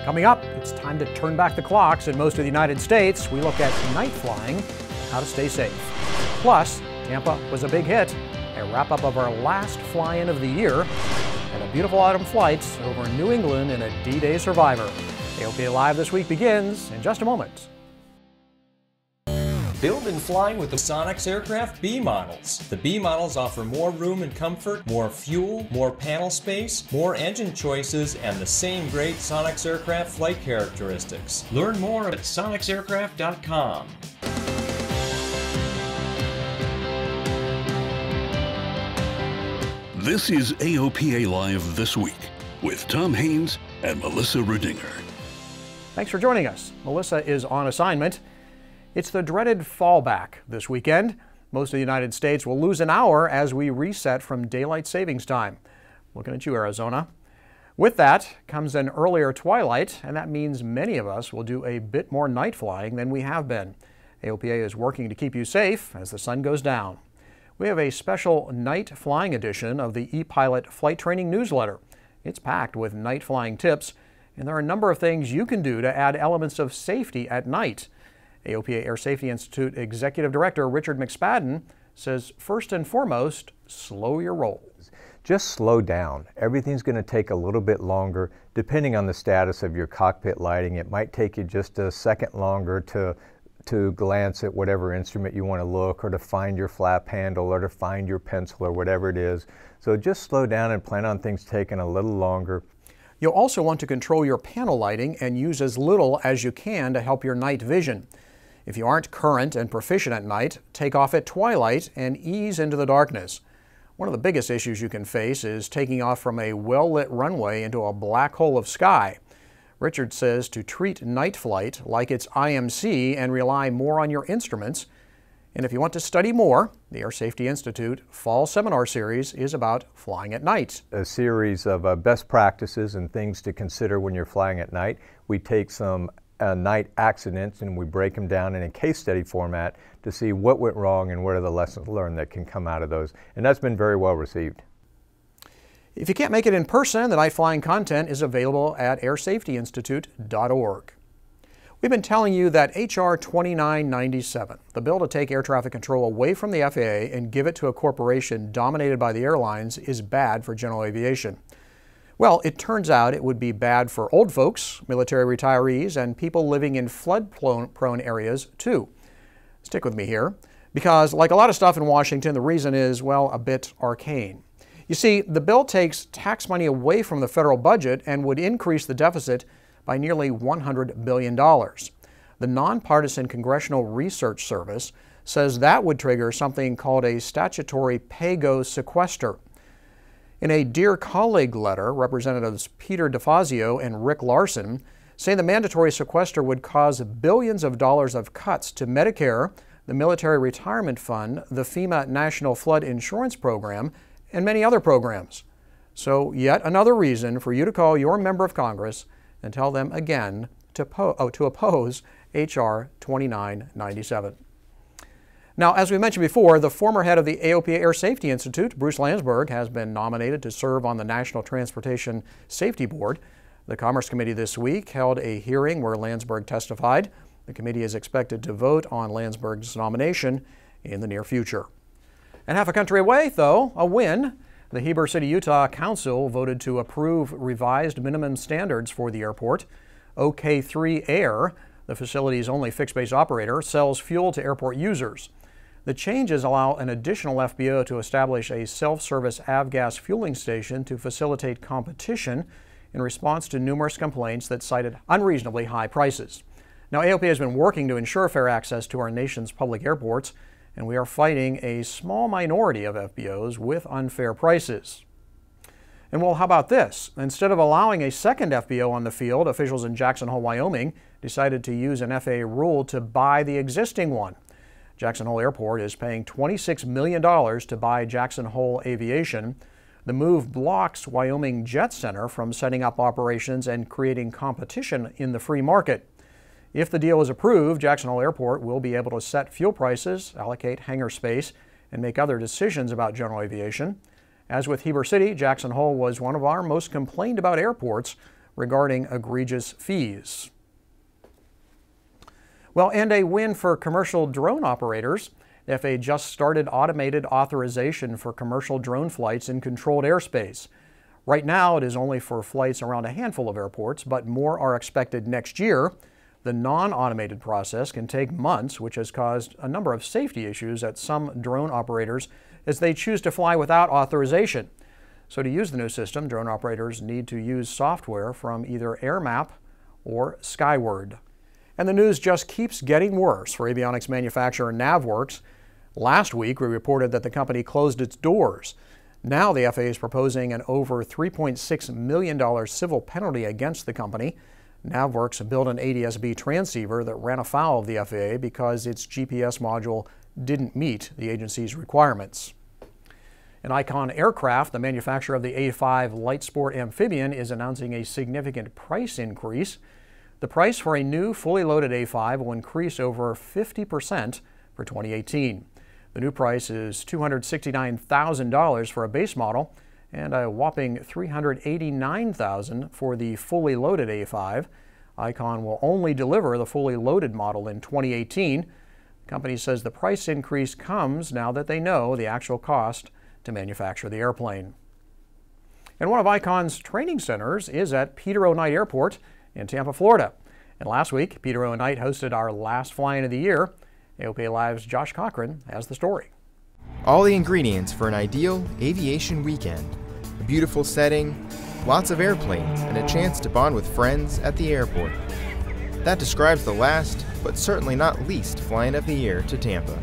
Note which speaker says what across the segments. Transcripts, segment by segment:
Speaker 1: Coming up, it's time to turn back the clocks in most of the United States. We look at night flying, how to stay safe. Plus, Tampa was a big hit, a wrap-up of our last fly-in of the year, and a beautiful autumn flight over New England in a D-Day survivor. AOPA Live this week begins in just a moment.
Speaker 2: Build and flying with the Sonex Aircraft B models. The B models offer more room and comfort, more fuel, more panel space, more engine choices, and the same great Sonex Aircraft flight characteristics. Learn more at sonexaircraft.com.
Speaker 3: This is AOPA Live This Week with Tom Haynes and Melissa Rudinger.
Speaker 1: Thanks for joining us. Melissa is on assignment. It's the dreaded fallback this weekend. Most of the United States will lose an hour as we reset from daylight savings time. Looking at you, Arizona. With that comes an earlier twilight, and that means many of us will do a bit more night flying than we have been. AOPA is working to keep you safe as the sun goes down. We have a special night flying edition of the ePilot Flight Training newsletter. It's packed with night flying tips, and there are a number of things you can do to add elements of safety at night. AOPA Air Safety Institute Executive Director Richard McSpadden says first and foremost, slow your roll.
Speaker 4: Just slow down. Everything's going to take a little bit longer depending on the status of your cockpit lighting. It might take you just a second longer to glance at whatever instrument you want to look, or to find your flap handle, or to find your pencil, or whatever it is. So just slow down and plan on things taking a little longer.
Speaker 1: You'll also want to control your panel lighting and use as little as you can to help your night vision. If you aren't current and proficient at night, take off at twilight and ease into the darkness. One of the biggest issues you can face is taking off from a well-lit runway into a black hole of sky. Richard says to treat night flight like it's IMC and rely more on your instruments. And if you want to study more, the Air Safety Institute Fall Seminar Series is about flying at night.
Speaker 4: A series of best practices and things to consider when you're flying at night. We take some night accidents and we break them down in a case study format to see what went wrong and what are the lessons learned that can come out of those. And that's been very well received.
Speaker 1: If you can't make it in person, the night flying content is available at airsafetyinstitute.org. We've been telling you that H.R. 2997, the bill to take air traffic control away from the FAA and give it to a corporation dominated by the airlines, is bad for general aviation. Well, it turns out it would be bad for old folks, military retirees, and people living in flood-prone areas too. Stick with me here, because like a lot of stuff in Washington, the reason is, well, a bit arcane. You see, the bill takes tax money away from the federal budget and would increase the deficit by nearly $100 billion. The Nonpartisan Congressional Research Service says that would trigger something called a statutory pay-go sequester. In a Dear Colleague letter, Representatives Peter DeFazio and Rick Larson say the mandatory sequester would cause billions of dollars of cuts to Medicare, the Military Retirement Fund, the FEMA National Flood Insurance Program, and many other programs. So yet another reason for you to call your member of Congress and tell them again to oppose H.R. 2997. Now, as we mentioned before, the former head of the AOPA Air Safety Institute, Bruce Landsberg, has been nominated to serve on the National Transportation Safety Board. The Commerce Committee this week held a hearing where Landsberg testified. The committee is expected to vote on Landsberg's nomination in the near future. And half a country away, though, a win. The Heber City, Utah Council voted to approve revised minimum standards for the airport. OK3 Air, the facility's only fixed-base operator, sells fuel to airport users. The changes allow an additional FBO to establish a self-service avgas fueling station to facilitate competition in response to numerous complaints that cited unreasonably high prices. Now, AOPA has been working to ensure fair access to our nation's public airports, and we are fighting a small minority of FBOs with unfair prices. And well, how about this? Instead of allowing a second FBO on the field, officials in Jackson Hole, Wyoming decided to use an FAA rule to buy the existing one. Jackson Hole Airport is paying $26 million to buy Jackson Hole Aviation. The move blocks Wyoming Jet Center from setting up operations and creating competition in the free market. If the deal is approved, Jackson Hole Airport will be able to set fuel prices, allocate hangar space, and make other decisions about general aviation. As with Heber City, Jackson Hole was one of our most complained about airports regarding egregious fees. Well, and a win for commercial drone operators. The FAA just started automated authorization for commercial drone flights in controlled airspace. Right now, it is only for flights around a handful of airports, but more are expected next year. The non-automated process can take months, which has caused a number of safety issues at some drone operators as they choose to fly without authorization. So to use the new system, drone operators need to use software from either AirMap or Skyward. And the news just keeps getting worse for avionics manufacturer Navworks. Last week, we reported that the company closed its doors. Now the FAA is proposing an over $3.6 million civil penalty against the company. Navworks built an ADS-B transceiver that ran afoul of the FAA because its GPS module didn't meet the agency's requirements. And Icon Aircraft, the manufacturer of the A5 light sport amphibian, is announcing a significant price increase. The price for a new fully loaded A5 will increase over 50% for 2018. The new price is $269,000 for a base model and a whopping $389,000 for the fully loaded A5. Icon will only deliver the fully loaded model in 2018. The company says the price increase comes now that they know the actual cost to manufacture the airplane. And one of Icon's training centers is at Peter O. Knight Airport in Tampa, Florida. And last week, Peter O. Knight hosted our last fly-in of the year. AOPA Live's Josh Cochran has the story.
Speaker 5: All the ingredients for an ideal aviation weekend. A beautiful setting, lots of airplanes, and a chance to bond with friends at the airport. That describes the last, but certainly not least, fly-in of the year to Tampa.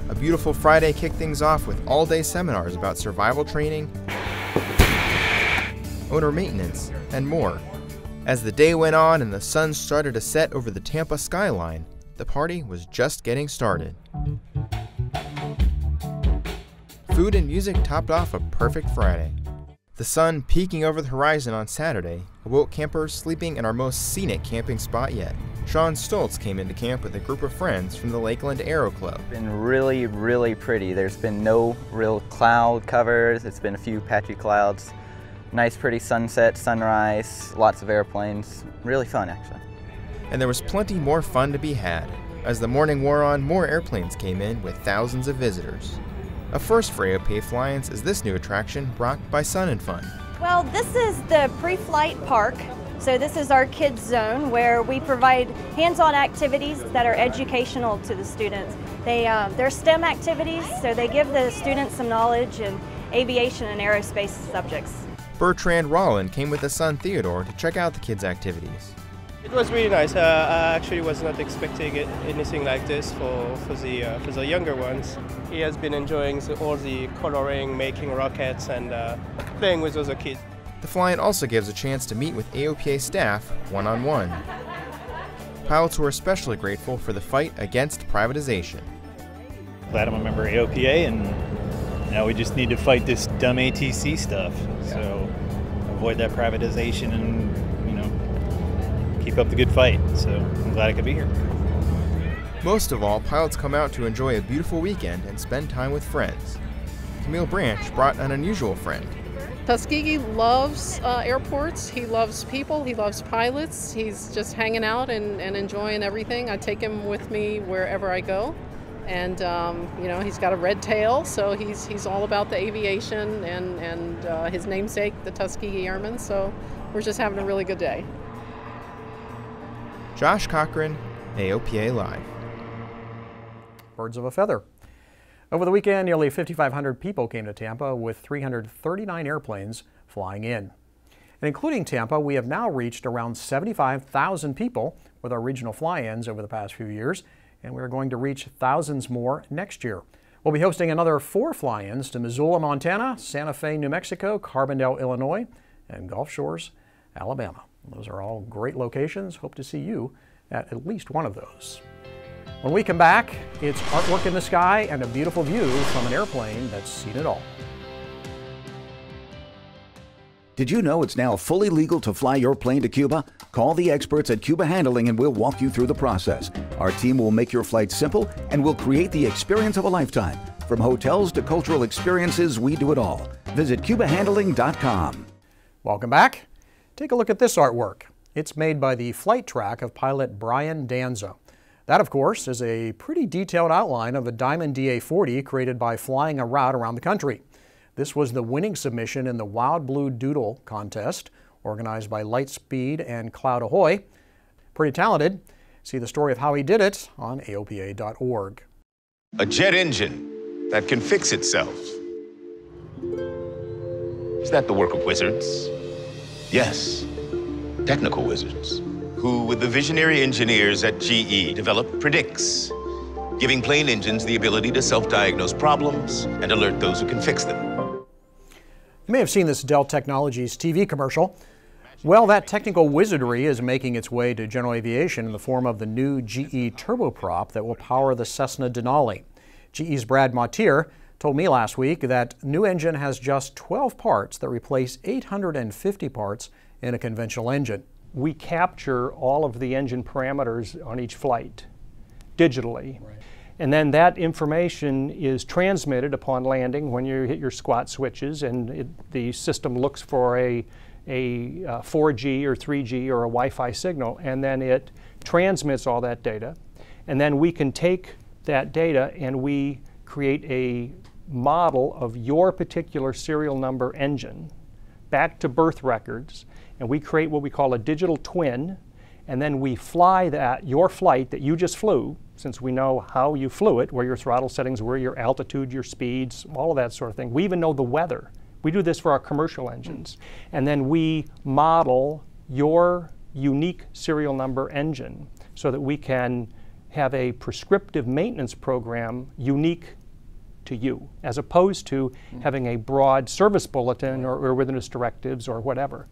Speaker 5: A beautiful Friday kicked things off with all-day seminars about survival training, owner maintenance, and more. As the day went on and the sun started to set over the Tampa skyline, the party was just getting started. Food and music topped off a perfect Friday. The sun peeking over the horizon on Saturday awoke campers sleeping in our most scenic camping spot yet. Sean Stoltz came into camp with a group of friends from the Lakeland Aero Club.
Speaker 6: It's been really, really pretty. There's been no real cloud covers. It's been a few patchy clouds. Nice pretty sunset, sunrise, lots of airplanes. Really fun, actually.
Speaker 5: And there was plenty more fun to be had. As the morning wore on, more airplanes came in with thousands of visitors. A first for AOPA fly-ins is this new attraction brought by Sun and Fun.
Speaker 7: Well, this is the pre-flight park. So this is our kids zone where we provide hands-on activities that are educational to the students. They're STEM activities, so they give the students some knowledge in aviation and aerospace subjects.
Speaker 5: Bertrand Rolland came with his son Theodore to check out the kids' activities.
Speaker 8: It was really nice. I actually was not expecting anything like this for the younger ones. He has been enjoying all the coloring, making rockets, and playing with other kids.
Speaker 5: The fly-in also gives a chance to meet with AOPA staff one-on-one. Pilots were especially grateful for the fight against privatization.
Speaker 9: Glad I'm a member of AOPA, and now we just need to fight this dumb ATC stuff. So avoid that privatization and keep up the good fight. So I'm glad I could be here.
Speaker 5: Most of all, pilots come out to enjoy a beautiful weekend and spend time with friends. Camille Branch brought an unusual friend.
Speaker 10: Tuskegee loves airports, he loves people, he loves pilots. He's just hanging out and enjoying everything. I take him with me wherever I go. And he's got a red tail, so he's all about the aviation and his namesake, the Tuskegee Airmen. So we're just having a really good day.
Speaker 5: Josh Cochran, AOPA Live.
Speaker 1: Birds of a feather. Over the weekend, nearly 5,500 people came to Tampa with 339 airplanes flying in. And including Tampa, we have now reached around 75,000 people with our regional fly-ins over the past few years, and we're going to reach thousands more next year. We'll be hosting another 4 fly-ins to Missoula, Montana, Santa Fe, New Mexico, Carbondale, Illinois, and Gulf Shores, Alabama. Those are all great locations. Hope to see you at least one of those. When we come back, it's artwork in the sky and a beautiful view from an airplane that's seen it all.
Speaker 11: Did you know it's now fully legal to fly your plane to Cuba? Call the experts at Cuba Handling and we'll walk you through the process. Our team will make your flight simple and will create the experience of a lifetime. From hotels to cultural experiences, we do it all. Visit CubaHandling.com.
Speaker 1: Welcome back. Take a look at this artwork. It's made by the flight track of pilot Brian Danza. That, of course, is a pretty detailed outline of a Diamond DA-40 created by flying a route around the country. This was the winning submission in the Wild Blue Doodle contest, organized by Lightspeed and Cloud Ahoy. Pretty talented. See the story of how he did it on AOPA.org.
Speaker 12: A jet engine that can fix itself. Is that the work of wizards? Yes, technical wizards, who, with the visionary engineers at GE, developed Predicts, giving plane engines the ability to self-diagnose problems and alert those who can fix them.
Speaker 1: You may have seen this Dell Technologies TV commercial. Well, that technical wizardry is making its way to general aviation in the form of the new GE turboprop that will power the Cessna Denali. GE's Brad Mautier told me last week that new engine has just 12 parts that replace 850 parts in a conventional engine.
Speaker 13: We capture all of the engine parameters on each flight digitally. Right. And then that information is transmitted upon landing when you hit your squat switches, and the system looks for a 4G or 3G or a Wi-Fi signal, and then it transmits all that data. And then we can take that data and we create a model of your particular serial number engine back to birth records, and we create what we call a digital twin, and then we fly your flight that you just flew, since we know how you flew it, where your throttle settings were, your altitude, your speeds, all of that sort of thing. We even know the weather. We do this for our commercial engines. And then we model your unique serial number engine so that we can have a prescriptive maintenance program unique to you, as opposed to having a broad service bulletin or airworthiness directives or whatever.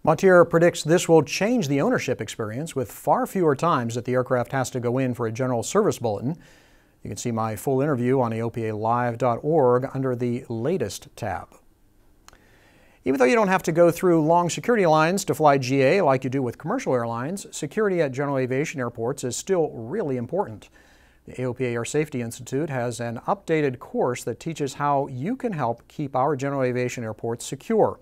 Speaker 1: Mautier predicts this will change the ownership experience with far fewer times that the aircraft has to go in for a general service bulletin. You can see my full interview on AOPAlive.org under the Latest tab. Even though you don't have to go through long security lines to fly GA like you do with commercial airlines, security at general aviation airports is still really important. The AOPA Air Safety Institute has an updated course that teaches how you can help keep our general aviation airports secure.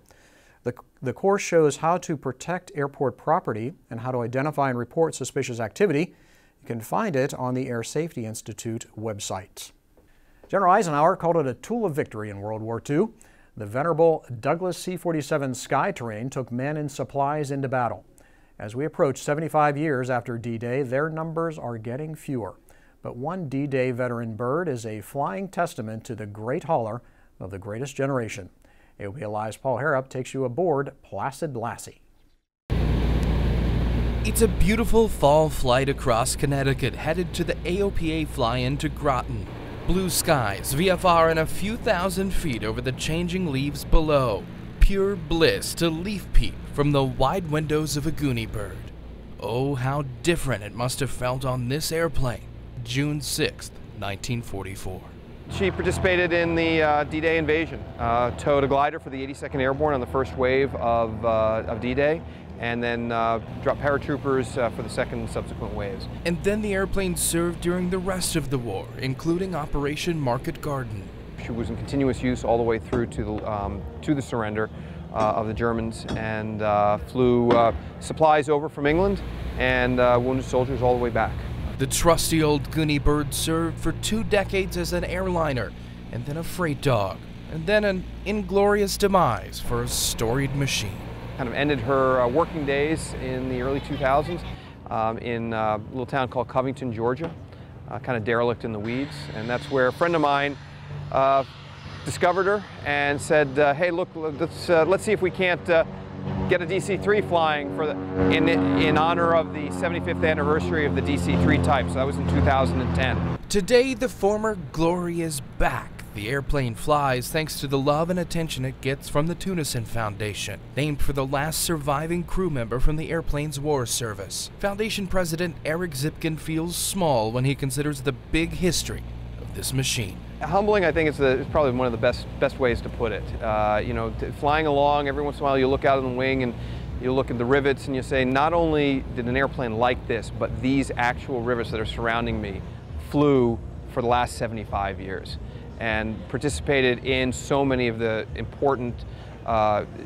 Speaker 1: The course shows how to protect airport property and how to identify and report suspicious activity. You can find it on the Air Safety Institute website. General Eisenhower called it a tool of victory in World War II. The venerable Douglas C-47 Skytrain took men and supplies into battle. As we approach 75 years after D-Day, their numbers are getting fewer. But one D-Day veteran bird is a flying testament to the great hauler of the greatest generation. AOPA Live's Paul Harrop takes you aboard Placid Lassie.
Speaker 14: It's a beautiful fall flight across Connecticut, headed to the AOPA fly-in to Groton. Blue skies, VFR, and a few thousand feet over the changing leaves below. Pure bliss to leaf peep from the wide windows of a Goonie bird. Oh, how different it must have felt on this airplane, June 6th, 1944.
Speaker 15: She participated in the D-Day invasion, towed a glider for the 82nd Airborne on the first wave of D-Day, and then dropped paratroopers for the second and subsequent waves.
Speaker 14: And then the airplane served during the rest of the war, including Operation Market Garden.
Speaker 15: She was in continuous use all the way through to the surrender of the Germans, and flew supplies over from England and wounded soldiers all the way back.
Speaker 14: The trusty old Goonie bird served for 2 decades as an airliner, and then a freight dog, and then an inglorious demise for a storied machine.
Speaker 15: Kind of ended her working days in the early 2000s in a little town called Covington, Georgia, kind of derelict in the weeds. And that's where a friend of mine discovered her and said, hey, look, let's see if we can't get a DC3 flying for in honor of the 75th anniversary of the DC3 type. So that was in 2010.
Speaker 14: Today, the former glory is back. The airplane flies thanks to the love and attention it gets from the Tunison Foundation, named for the last surviving crew member from the airplane's war service. Foundation President Eric Zipkin feels small when he considers the big history of this machine.
Speaker 15: Humbling, I think, is probably one of the best ways to put it. You know, flying along, every once in a while you look out of the wing and you look at the rivets and you say, not only did an airplane like this, but these actual rivets that are surrounding me flew for the last 75 years and participated in so many of the important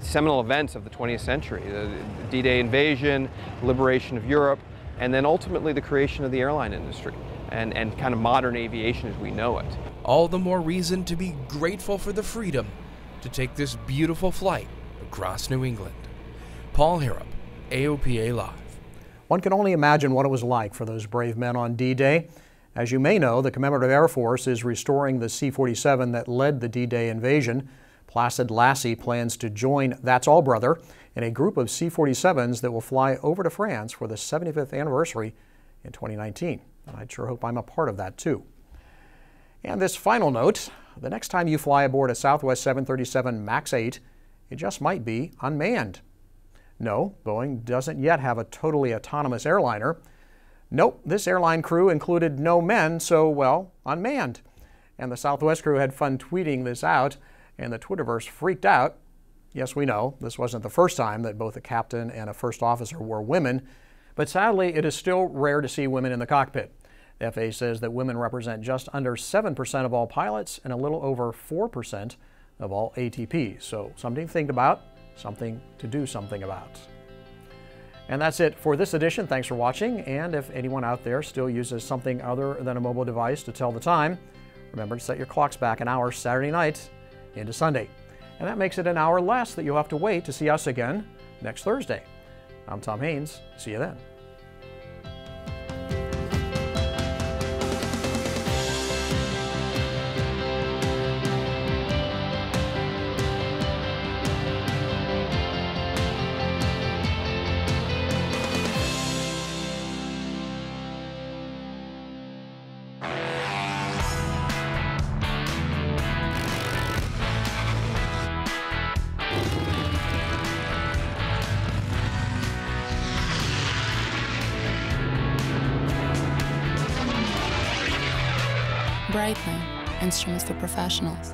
Speaker 15: seminal events of the 20th century, the D-Day invasion, liberation of Europe, and then ultimately the creation of the airline industry and kind of modern aviation as we know it.
Speaker 14: All the more reason to be grateful for the freedom to take this beautiful flight across New England. Paul Harrop, AOPA Live.
Speaker 1: One can only imagine what it was like for those brave men on D-Day. As you may know, the Commemorative Air Force is restoring the C-47 that led the D-Day invasion. Placid Lassie plans to join That's All Brother in a group of C-47s that will fly over to France for the 75th anniversary in 2019. And I sure hope I'm a part of that too. And this final note, the next time you fly aboard a Southwest 737 MAX 8, it just might be unmanned. No, Boeing doesn't yet have a totally autonomous airliner. Nope, this airline crew included no men, so, well, unmanned. And the Southwest crew had fun tweeting this out, and the Twitterverse freaked out. Yes, we know, this wasn't the first time that both a captain and a first officer were women, but sadly it is still rare to see women in the cockpit. The FAA says that women represent just under 7% of all pilots and a little over 4% of all ATPs. So something to think about, something to do something about. And that's it for this edition. Thanks for watching. And if anyone out there still uses something other than a mobile device to tell the time, remember to set your clocks back an hour Saturday night into Sunday. And that makes it an hour less that you'll have to wait to see us again next Thursday. I'm Tom Haynes. See you then.
Speaker 16: Brightline, instruments for professionals.